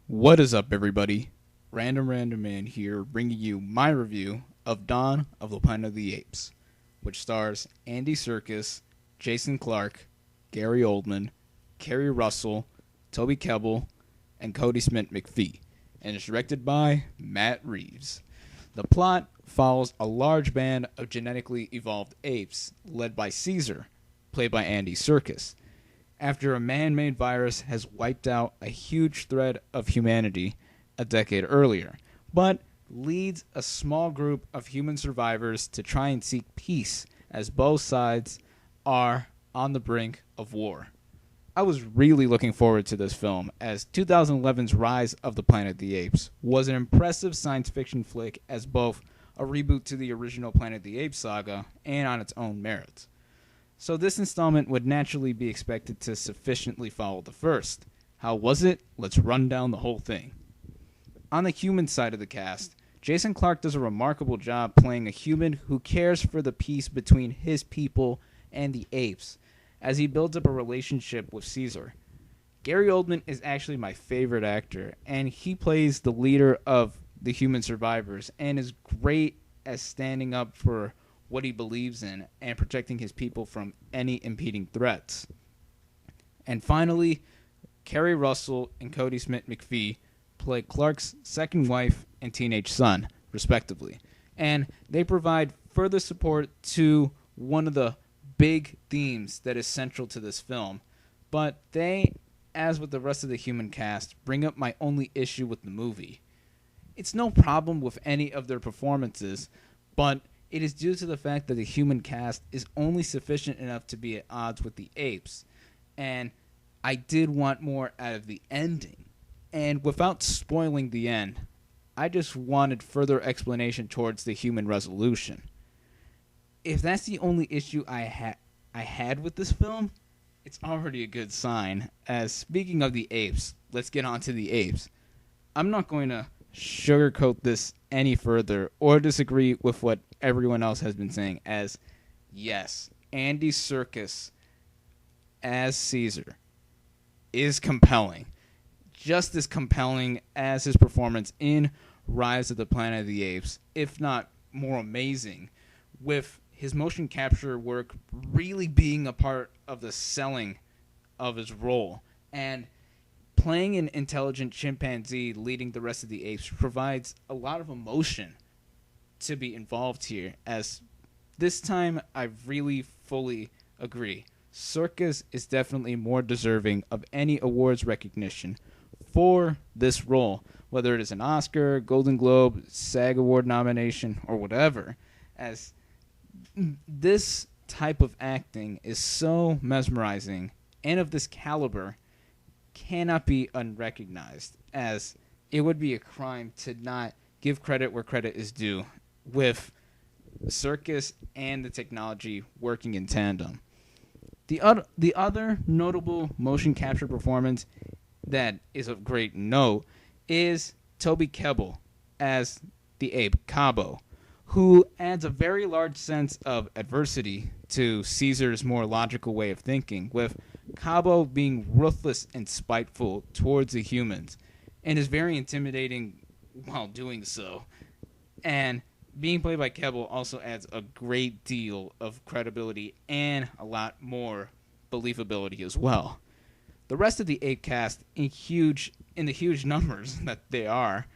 What is up, everybody? Random Random Man here, bringing you my review of Dawn of the Planet of the Apes, which stars Andy Serkis, Jason Clarke, Gary Oldman, Kerry Russell, Toby Kebbell, and Cody Smith McPhee, and is directed by Matt Reeves. The plot follows a large band of genetically evolved apes, led by Caesar, played by Andy Serkis, after a man-made virus has wiped out a huge thread of humanity a decade earlier, but leads a small group of human survivors to try and seek peace as both sides are on the brink of war. I was really looking forward to this film, as 2011's Rise of the Planet of the Apes was an impressive science fiction flick as both a reboot to the original Planet of the Apes saga and on its own merits. So this installment would naturally be expected to sufficiently follow the first. How was it? Let's run down the whole thing. On the human side of the cast, Jason Clarke does a remarkable job playing a human who cares for the peace between his people and the apes, as he builds up a relationship with Caesar. Gary Oldman is actually my favorite actor, and he plays the leader of the human survivors and is great at standing up for what he believes in and protecting his people from any impeding threats. And finally, Kerry Russell and Cody Smith McPhee play Clark's second wife and teenage son, respectively. And they provide further support to one of the big themes that is central to this film. But they, as with the rest of the human cast, bring up my only issue with the movie. It's no problem with any of their performances, but it is due to the fact that the human cast is only sufficient enough to be at odds with the apes. And I did want more out of the ending. And without spoiling the end, I just wanted further explanation towards the human resolution. If that's the only issue I had with this film, it's already a good sign. As speaking of the apes, let's get on to the apes. I'm not going to sugarcoat this any further or disagree with what everyone else has been saying, as yes, Andy Serkis as Caesar is compelling. Just as compelling as his performance in Rise of the Planet of the Apes, if not more amazing, with his motion capture work really being a part of the selling of his role. And playing an intelligent chimpanzee leading the rest of the apes provides a lot of emotion to be involved here, as this time I really fully agree. Serkis is definitely more deserving of any awards recognition for this role, whether it is an Oscar, Golden Globe, SAG Award nomination, or whatever, as this type of acting is so mesmerizing and of this caliber cannot be unrecognized, as it would be a crime to not give credit where credit is due, with Serkis and the technology working in tandem. The other notable motion capture performance that is of great note is Toby Kebbell as the ape Cabo, who adds a very large sense of adversity to Caesar's more logical way of thinking, with Cabo being ruthless and spiteful towards the humans, and is very intimidating while doing so. And being played by Kebbell also adds a great deal of credibility and a lot more believability as well. The rest of the ape cast, in the huge numbers that they are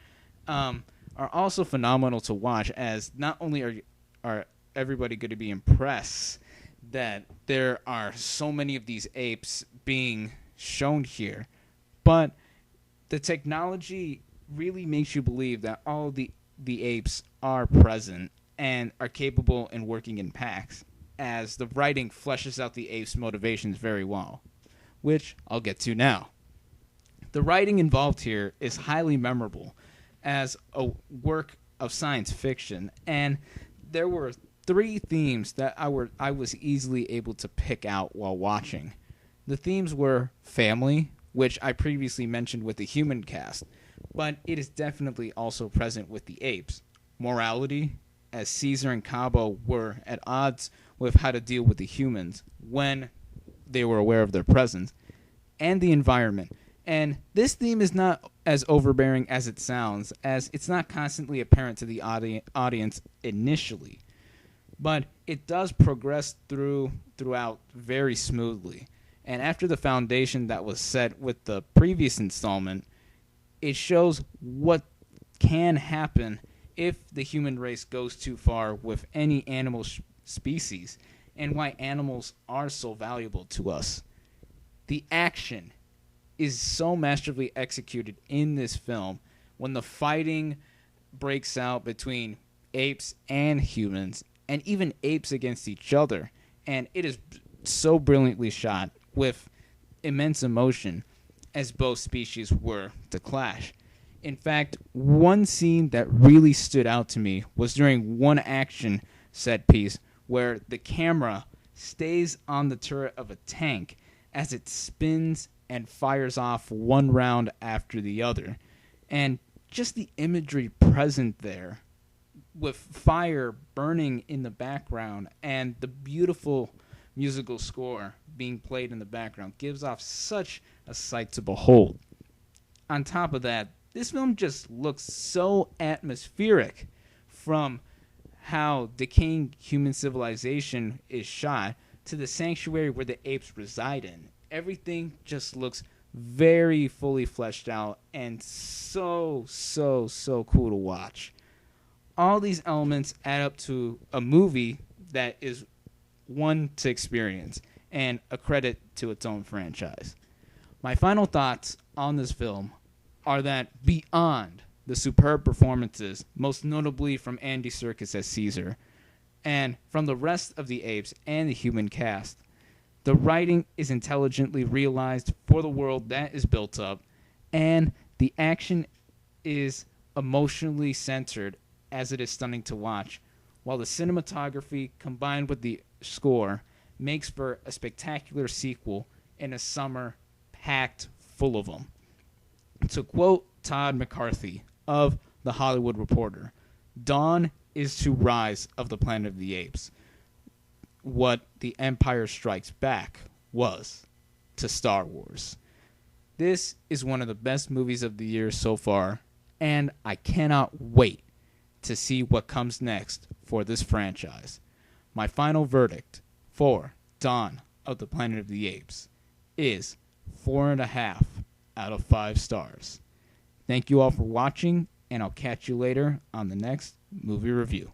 also phenomenal to watch, as not only are everybody going to be impressed that there are so many of these apes being shown here, but the technology really makes you believe that all the apes are present and are capable and working in packs, as the writing fleshes out the apes' motivations very well, which I'll get to now. The writing involved here is highly memorable as a work of science fiction, and there were three themes that I was easily able to pick out while watching. The themes were family, which I previously mentioned with the human cast, but it is definitely also present with the apes. Morality, as Caesar and Cabo were at odds with how to deal with the humans when they were aware of their presence. And the environment. And this theme is not as overbearing as it sounds, as it's not constantly apparent to the audience initially, but it does progress throughout very smoothly. And after the foundation that was set with the previous installment, it shows what can happen if the human race goes too far with any animal species, and why animals are so valuable to us. The action is so masterfully executed in this film when the fighting breaks out between apes and humans, and even apes against each other. And it is so brilliantly shot with immense emotion as both species were to clash. In fact, one scene that really stood out to me was during one action set piece where the camera stays on the turret of a tank as it spins and fires off one round after the other. And just the imagery present there, with fire burning in the background and the beautiful musical score being played in the background, gives off such a sight to behold. On top of that, this film just looks so atmospheric, from how decaying human civilization is shot to the sanctuary where the apes reside in. Everything just looks very fully fleshed out and so cool to watch. All these elements add up to a movie that is one to experience and a credit to its own franchise. My final thoughts on this film are that beyond the superb performances, most notably from Andy Serkis as Caesar, and from the rest of the apes and the human cast, the writing is intelligently realized for the world that is built up, and the action is emotionally centered as it is stunning to watch, while the cinematography combined with the score makes for a spectacular sequel in a summer packed full of them. To quote Todd McCarthy of The Hollywood Reporter, "Dawn is to Rise of the Planet of the Apes what The Empire Strikes Back was to Star Wars." This is one of the best movies of the year so far, and I cannot wait to see what comes next for this franchise. My final verdict for Dawn of the Planet of the Apes is 4.5 out of 5 stars. Thank you all for watching, and I'll catch you later on the next movie review.